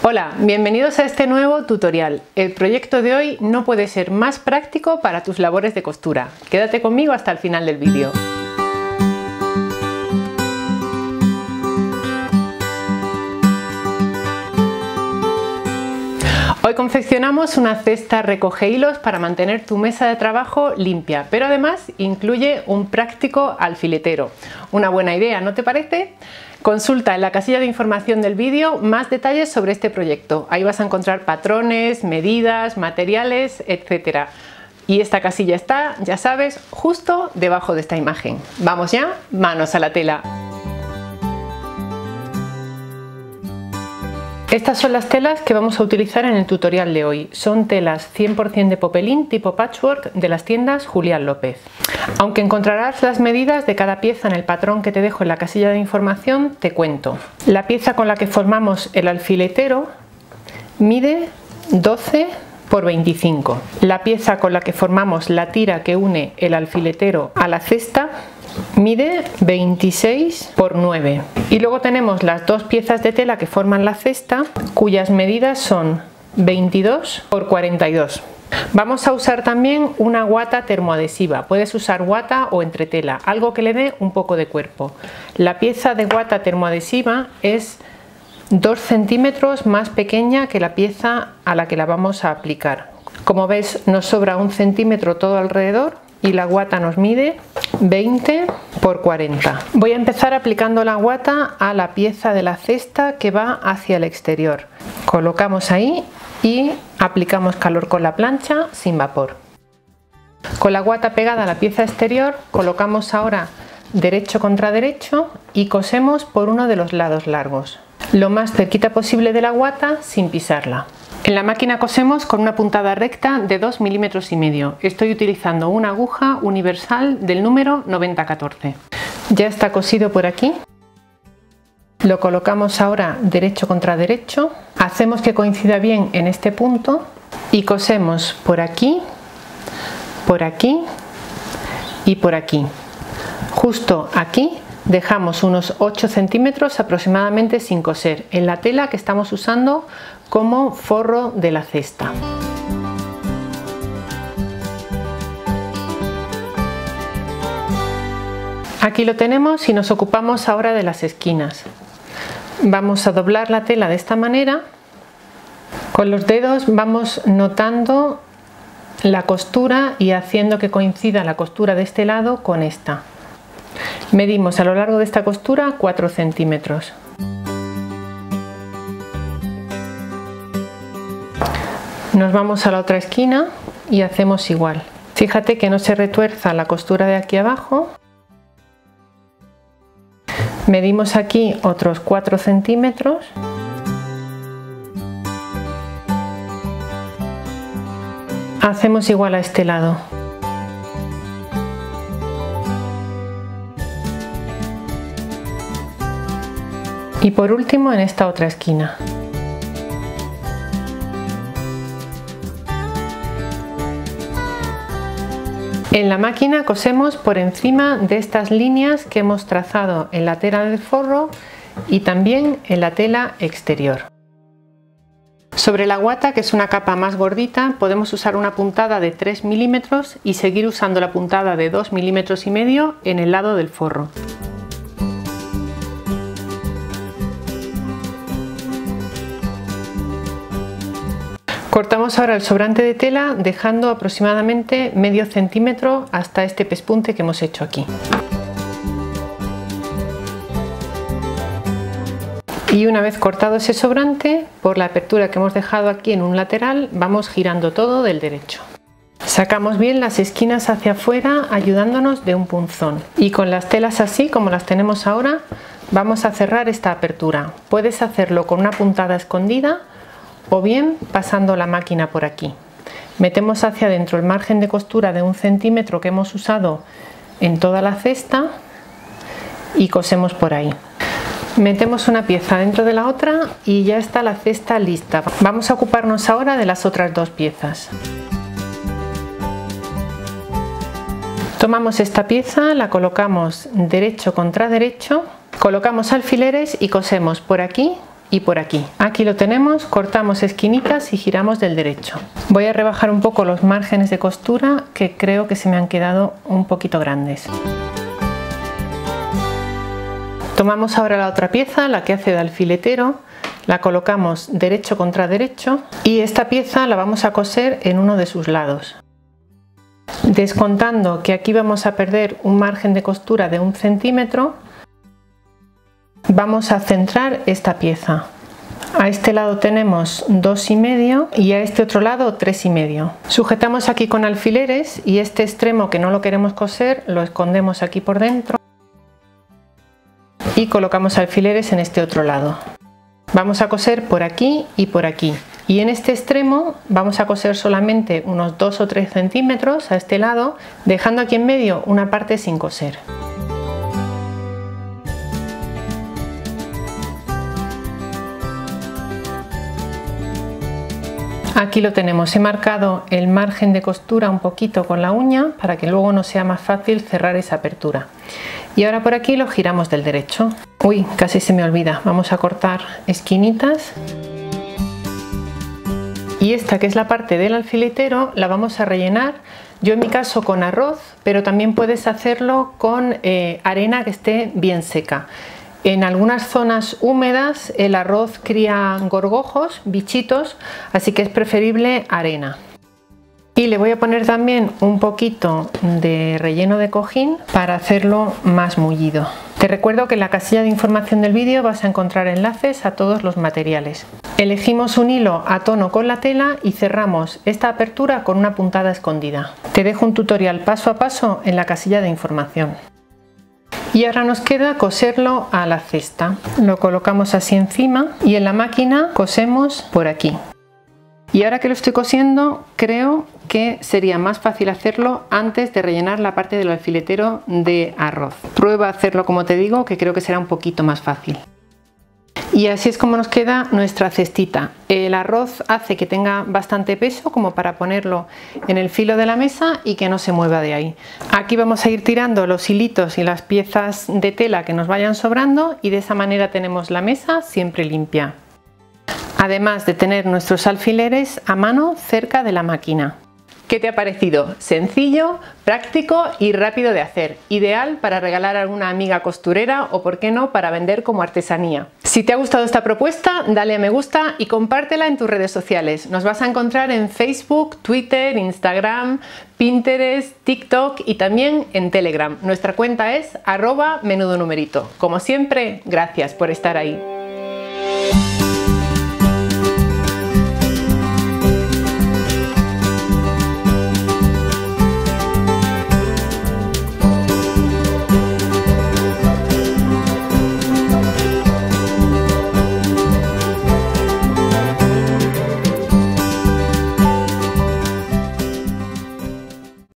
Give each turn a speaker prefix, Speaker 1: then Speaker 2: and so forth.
Speaker 1: Hola, bienvenidos a este nuevo tutorial. El proyecto de hoy no puede ser más práctico para tus labores de costura. Quédate conmigo hasta el final del vídeo. Hoy confeccionamos una cesta recoge hilos para mantener tu mesa de trabajo limpia, pero además incluye un práctico alfiletero. Una buena idea, ¿no te parece? Consulta en la casilla de información del vídeo más detalles sobre este proyecto. Ahí vas a encontrar patrones, medidas, materiales, etc. Y esta casilla está, ya sabes, justo debajo de esta imagen. Vamos ya, manos a la tela. Estas son las telas que vamos a utilizar en el tutorial de hoy. Son telas 100% de popelín tipo patchwork de las tiendas Julián López. Aunque encontrarás las medidas de cada pieza en el patrón que te dejo en la casilla de información, te cuento. La pieza con la que formamos el alfiletero mide 12 por 25. La pieza con la que formamos la tira que une el alfiletero a la cesta mide 26 por 9. Y luego tenemos las dos piezas de tela que forman la cesta, cuyas medidas son 22 por 42. Vamos a usar también una guata termoadhesiva. Puedes usar guata o entretela, algo que le dé un poco de cuerpo. La pieza de guata termoadhesiva es 2 centímetros más pequeña que la pieza a la que la vamos a aplicar. Como ves, nos sobra 1 centímetro todo alrededor y la guata nos mide 20 por 40. Voy a empezar aplicando la guata a la pieza de la cesta que va hacia el exterior. Colocamos ahí y aplicamos calor con la plancha sin vapor. Con la guata pegada a la pieza exterior, colocamos ahora derecho contra derecho y cosemos por uno de los lados largos, lo más cerquita posible de la guata sin pisarla. En la máquina cosemos con una puntada recta de 2,5 milímetros. Estoy utilizando una aguja universal del número 9014. Ya está cosido por aquí. Lo colocamos ahora derecho contra derecho. Hacemos que coincida bien en este punto y cosemos por aquí y por aquí. Justo aquí dejamos unos 8 centímetros aproximadamente sin coser en la tela que estamos usando como forro de la cesta. Aquí lo tenemos y nos ocupamos ahora de las esquinas. Vamos a doblar la tela de esta manera. Con los dedos vamos notando la costura y haciendo que coincida la costura de este lado con esta. Medimos a lo largo de esta costura 4 centímetros. Nos vamos a la otra esquina y hacemos igual. Fíjate que no se retuerza la costura de aquí abajo. Medimos aquí otros 4 centímetros. Hacemos igual a este lado. Y por último en esta otra esquina. En la máquina cosemos por encima de estas líneas que hemos trazado en la tela del forro y también en la tela exterior. Sobre la guata, que es una capa más gordita, podemos usar una puntada de 3 milímetros y seguir usando la puntada de 2,5 milímetros en el lado del forro. Cortamos ahora el sobrante de tela dejando aproximadamente medio centímetro hasta este pespunte que hemos hecho aquí. Y una vez cortado ese sobrante, por la apertura que hemos dejado aquí en un lateral, vamos girando todo del derecho. Sacamos bien las esquinas hacia afuera ayudándonos de un punzón. Y con las telas así como las tenemos ahora, vamos a cerrar esta apertura. Puedes hacerlo con una puntada escondida o bien pasando la máquina por aquí. Metemos hacia adentro el margen de costura de 1 centímetro que hemos usado en toda la cesta y cosemos por ahí. Metemos una pieza dentro de la otra y ya está la cesta lista. Vamos a ocuparnos ahora de las otras dos piezas. Tomamos esta pieza, la colocamos derecho contra derecho, colocamos alfileres y cosemos por aquí y por aquí. Aquí lo tenemos, cortamos esquinitas y giramos del derecho. Voy a rebajar un poco los márgenes de costura que creo que se me han quedado un poquito grandes. Tomamos ahora la otra pieza, la que hace de alfiletero, la colocamos derecho contra derecho y esta pieza la vamos a coser en uno de sus lados. Descontando que aquí vamos a perder un margen de costura de 1 centímetro, vamos a centrar esta pieza. A este lado tenemos 2,5 y a este otro lado 3,5. Sujetamos aquí con alfileres y este extremo que no lo queremos coser lo escondemos aquí por dentro y colocamos alfileres en este otro lado. Vamos a coser por aquí y por aquí. Y en este extremo vamos a coser solamente unos 2 o 3 centímetros a este lado, dejando aquí en medio una parte sin coser. Aquí lo tenemos, he marcado el margen de costura un poquito con la uña para que luego nos sea más fácil cerrar esa apertura. Y ahora por aquí lo giramos del derecho. Uy, casi se me olvida, vamos a cortar esquinitas. Y esta, que es la parte del alfiletero, la vamos a rellenar, yo en mi caso con arroz, pero también puedes hacerlo con arena que esté bien seca. En algunas zonas húmedas el arroz cría gorgojos, bichitos, así que es preferible arena. Y le voy a poner también un poquito de relleno de cojín para hacerlo más mullido. Te recuerdo que en la casilla de información del vídeo vas a encontrar enlaces a todos los materiales. Elegimos un hilo a tono con la tela y cerramos esta apertura con una puntada escondida. Te dejo un tutorial paso a paso en la casilla de información. Y ahora nos queda coserlo a la cesta. Lo colocamos así encima y en la máquina cosemos por aquí. Y ahora que lo estoy cosiendo, creo que sería más fácil hacerlo antes de rellenar la parte del alfiletero de arroz. Prueba a hacerlo como te digo, que creo que será un poquito más fácil. Y así es como nos queda nuestra cestita. El arroz hace que tenga bastante peso como para ponerlo en el filo de la mesa y que no se mueva de ahí. Aquí vamos a ir tirando los hilitos y las piezas de tela que nos vayan sobrando y de esa manera tenemos la mesa siempre limpia. Además de tener nuestros alfileres a mano cerca de la máquina. ¿Qué te ha parecido? Sencillo, práctico y rápido de hacer. Ideal para regalar a alguna amiga costurera o, por qué no, para vender como artesanía. Si te ha gustado esta propuesta, dale a me gusta y compártela en tus redes sociales. Nos vas a encontrar en Facebook, Twitter, Instagram, Pinterest, TikTok y también en Telegram. Nuestra cuenta es @menudonumerito. Como siempre, gracias por estar ahí.